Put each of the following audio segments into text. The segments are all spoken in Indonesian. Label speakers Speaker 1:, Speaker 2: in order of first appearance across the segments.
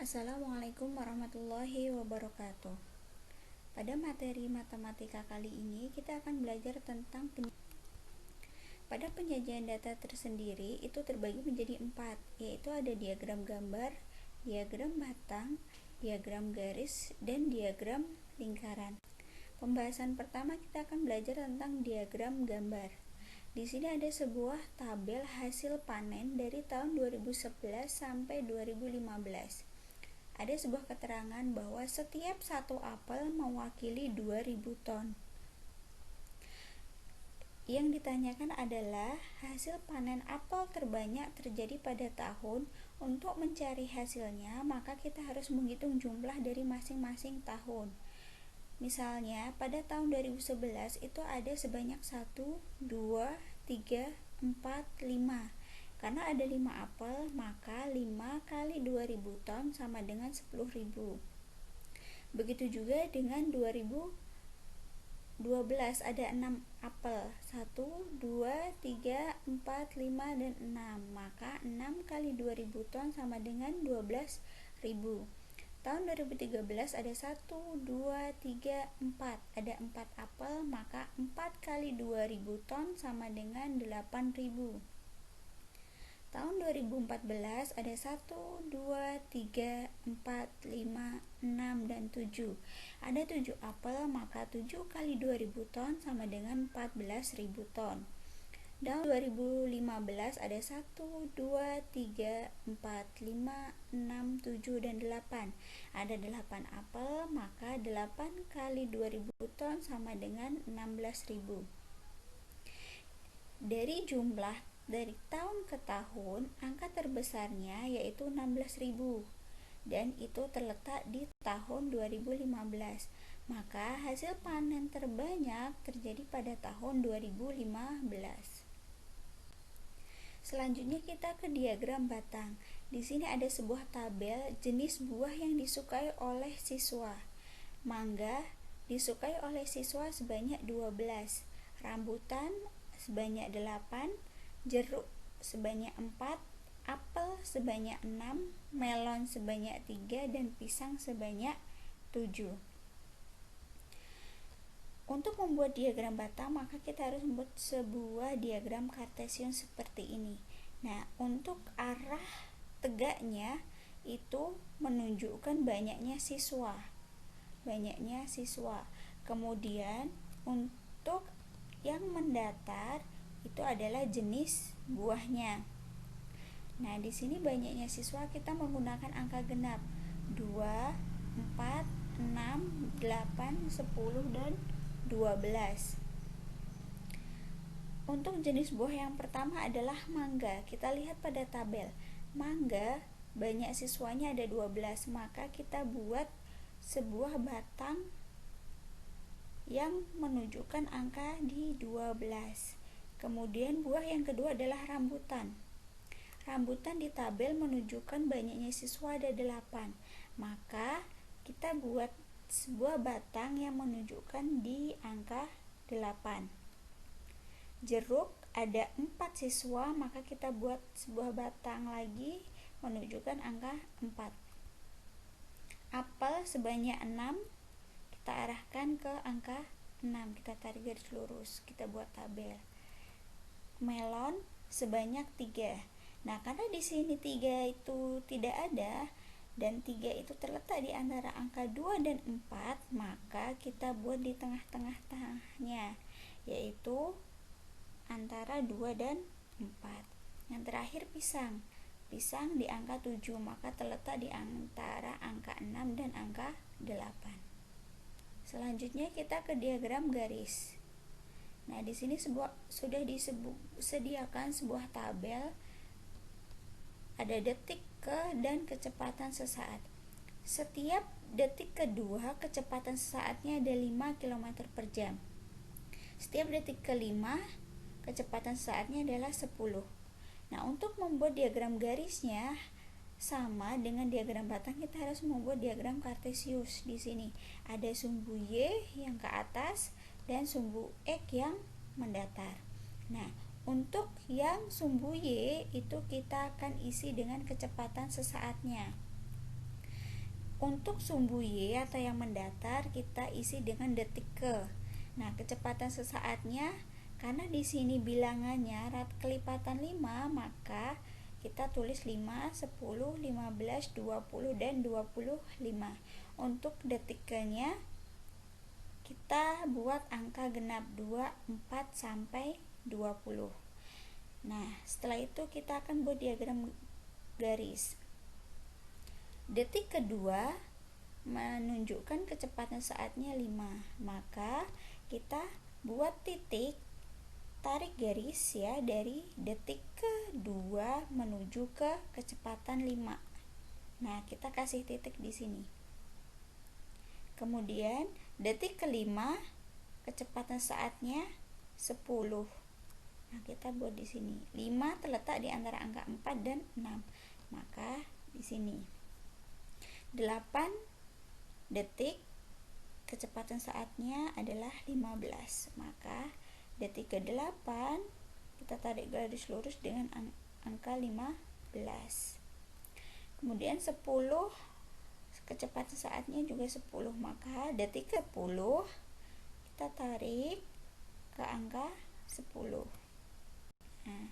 Speaker 1: Assalamualaikum warahmatullahi wabarakatuh. Pada materi matematika kali ini kita akan belajar tentang pada penyajian data tersendiri itu terbagi menjadi 4, yaitu ada diagram gambar, diagram batang, diagram garis, dan diagram lingkaran. Pembahasan pertama kita akan belajar tentang diagram gambar. Di sini ada sebuah tabel hasil panen dari tahun 2011 sampai 2015. Ada sebuah keterangan bahwa setiap satu apel mewakili 2000 ton. Yang ditanyakan adalah hasil panen apel terbanyak terjadi pada tahun. Untuk mencari hasilnya, maka kita harus menghitung jumlah dari masing-masing tahun. Misalnya, pada tahun 2011 itu ada sebanyak 1, 2, 3, 4, 5. Karena ada 5 apel, maka 5 kali 2000 ton sama dengan 10.000. Begitu juga dengan 2012 ada 6 apel, 1, 2, 3, 4, 5, dan 6. Maka 6 kali 2000 ton sama dengan 12.000. Tahun 2013 ada 1, 2, 3, 4. Ada 4 apel, maka 4 kali 2000 ton sama dengan 8.000. Tahun 2014 ada 1, 2, 3, 4, 5, 6, dan 7. Ada 7 apel, maka 7 kali 2000 ton sama dengan 14.000 ton. Tahun 2015 ada 1, 2, 3, 4, 5, 6, 7, dan 8. Ada 8 apel, maka 8 kali 2000 ton sama dengan 16.000. Dari tahun ke tahun, angka terbesarnya yaitu 16.000, dan itu terletak di tahun 2015. Maka hasil panen terbanyak terjadi pada tahun 2015. Selanjutnya kita ke diagram batang. Di sini ada sebuah tabel jenis buah yang disukai oleh siswa. Mangga disukai oleh siswa sebanyak 12, rambutan sebanyak 8, jeruk sebanyak 4, apel sebanyak 6, melon sebanyak 3, dan pisang sebanyak 7. Untuk membuat diagram batang, maka kita harus membuat sebuah diagram kartesian seperti ini. Nah, untuk arah tegaknya itu menunjukkan banyaknya siswa. Kemudian untuk yang mendatar itu adalah jenis buahnya. Nah, di sini banyaknya siswa kita menggunakan angka genap 2, 4, 6, 8, 10, dan 12. Untuk jenis buah yang pertama adalah mangga. Kita lihat pada tabel. Mangga banyak siswanya ada 12, maka kita buat sebuah batang yang menunjukkan angka di 12. Kemudian buah yang kedua adalah rambutan. Rambutan di tabel menunjukkan banyaknya siswa ada 8. Maka kita buat sebuah batang yang menunjukkan di angka 8. Jeruk ada 4 siswa, maka kita buat sebuah batang lagi menunjukkan angka 4. Apel sebanyak 6, kita arahkan ke angka 6, kita tarik garis lurus, kita buat tabel. Melon sebanyak 3. Nah, karena di sini 3 itu tidak ada dan 3 itu terletak di antara angka 2 dan 4, maka kita buat di tengah-tengahnya, yaitu antara 2 dan 4. Yang terakhir pisang di angka 7, maka terletak di antara angka 6 dan angka 8. Selanjutnya kita ke diagram garis. Nah, di sini sudah disediakan sebuah tabel, ada detik ke dan kecepatan sesaat. Setiap detik kedua kecepatan sesaatnya ada 5 km per jam. Setiap detik kelima kecepatan sesaatnya adalah 10. Nah, untuk membuat diagram garisnya sama dengan diagram batang, kita harus membuat diagram kartesius. Di sini ada sumbu Y yang ke atas dan sumbu X yang mendatar. Nah, untuk yang sumbu Y itu kita akan isi dengan kecepatan sesaatnya. Untuk sumbu Y atau yang mendatar kita isi dengan detik ke. Nah, kecepatan sesaatnya karena di sini bilangannya kelipatan 5, maka kita tulis 5, 10, 15, 20 dan 25. Untuk detiknya kita buat angka genap 2, 4 sampai 20. Nah, setelah itu kita akan buat diagram garis. Detik kedua menunjukkan kecepatan saatnya 5, maka kita buat titik, tarik garis ya dari detik kedua menuju ke kecepatan 5. Nah, kita kasih titik di sini. Kemudian detik kelima kecepatan saatnya 10. Nah, kita buat di sini. 5 terletak di antara angka 4 dan 6. Maka di sini 8 detik kecepatan saatnya adalah 15. Maka detik ke-8 kita tarik garis lurus dengan angka 15. Kemudian 10 kecepatan saatnya juga 10. Maka detik ke-10 kita tarik ke angka 10. Nah,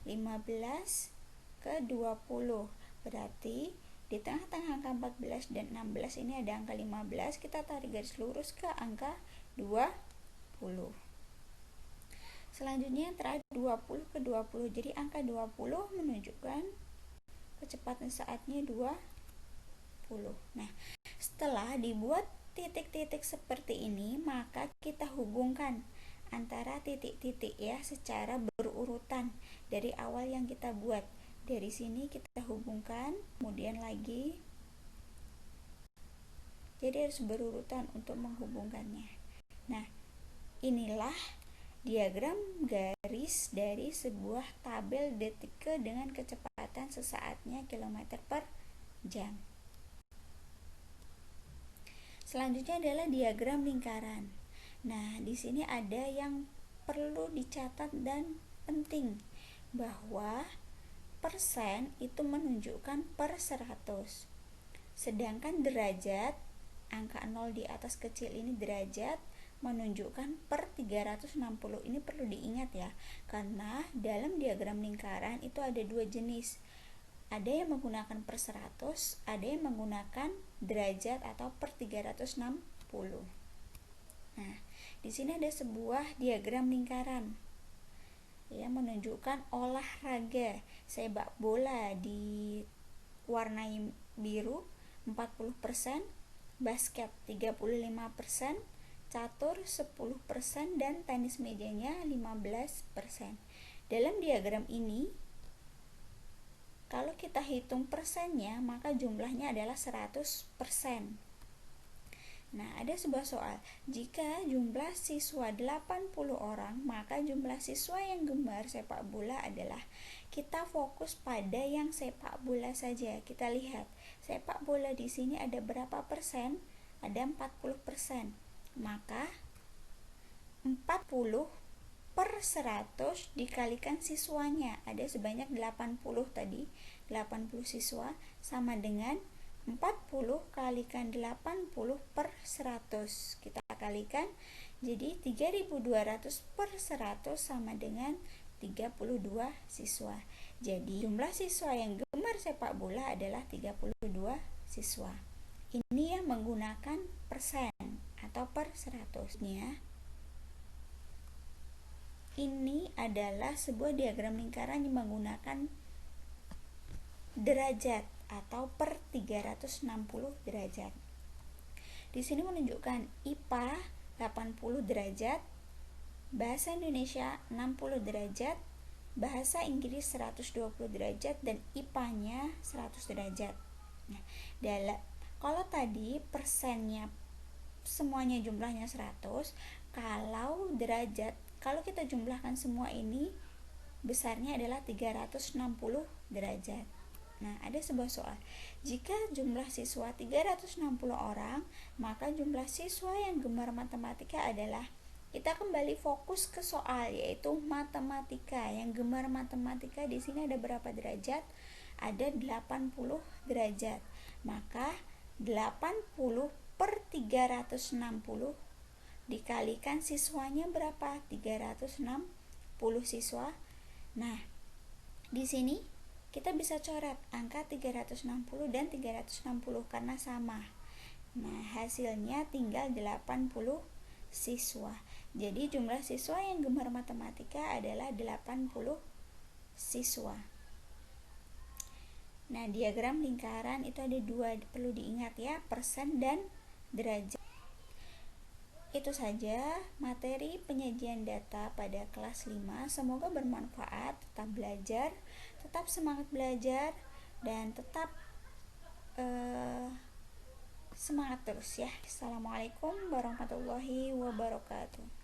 Speaker 1: 15 ke 20 berarti di tengah-tengah angka 14 dan 16 ini ada angka 15, kita tarik garis lurus ke angka 20. Selanjutnya yang terakhir 20 ke 20. Jadi angka 20 menunjukkan kecepatan saatnya 20. Nah, setelah dibuat titik-titik seperti ini, maka kita hubungkan antara titik-titik ya secara berurutan dari awal yang kita buat. Dari sini kita hubungkan, kemudian lagi, jadi harus berurutan untuk menghubungkannya. Nah, inilah diagram garis dari sebuah tabel detik dengan kecepatan sesaatnya kilometer per jam. Selanjutnya adalah diagram lingkaran. Nah, di sini ada yang perlu dicatat dan penting, bahwa persen itu menunjukkan per 100. Sedangkan derajat, angka 0 di atas kecil ini derajat, menunjukkan per 360. Ini perlu diingat ya, karena dalam diagram lingkaran itu ada dua jenis. Ada yang menggunakan per 100, ada yang menggunakan derajat atau per 360. Nah, di sini ada sebuah diagram lingkaran yang menunjukkan olahraga sepak bola diwarnai biru 40%, basket 35%, catur 10% dan tenis mejanya 15%. Dalam diagram ini kalau kita hitung persennya maka jumlahnya adalah 100%. Nah, ada sebuah soal. Jika jumlah siswa 80 orang, maka jumlah siswa yang gemar sepak bola adalah, kita fokus pada yang sepak bola saja. Kita lihat, sepak bola di sini ada berapa persen? Ada 40%. Maka 40 per 100 dikalikan siswanya. Ada sebanyak 80 tadi. 80 siswa sama dengan 40 kalikan 80 per 100. Kita kalikan, jadi 3200 per 100 sama dengan 32 siswa. Jadi jumlah siswa yang gemar sepak bola adalah 32 siswa. Ini yang menggunakan persen atau per 100-nya. Ini adalah sebuah diagram lingkaran yang menggunakan derajat atau per 360 derajat. Di sini menunjukkan IPA 80 derajat, bahasa Indonesia 60 derajat, bahasa Inggris 120 derajat dan IPA-nya 100 derajat. Nah, kalau tadi persennya semuanya jumlahnya 100, kalau derajat, kalau kita jumlahkan semua ini besarnya adalah 360 derajat. Nah, ada sebuah soal. Jika jumlah siswa 360 orang, maka jumlah siswa yang gemar matematika adalah, kita kembali fokus ke soal, yaitu matematika. Yang gemar matematika di sini ada berapa derajat? Ada 80 derajat. Maka 80 per 360 dikalikan siswanya berapa? 360 siswa. Nah, di sini kita bisa coret angka 360 dan 360 karena sama. Nah, hasilnya tinggal 80 siswa. Jadi jumlah siswa yang gemar matematika adalah 80 siswa. Nah, diagram lingkaran itu ada dua, perlu diingat ya, persen dan derajat. Itu saja materi penyajian data pada kelas 5. Semoga bermanfaat, tetap belajar, tetap semangat belajar, dan tetap semangat terus ya. Assalamualaikum warahmatullahi wabarakatuh.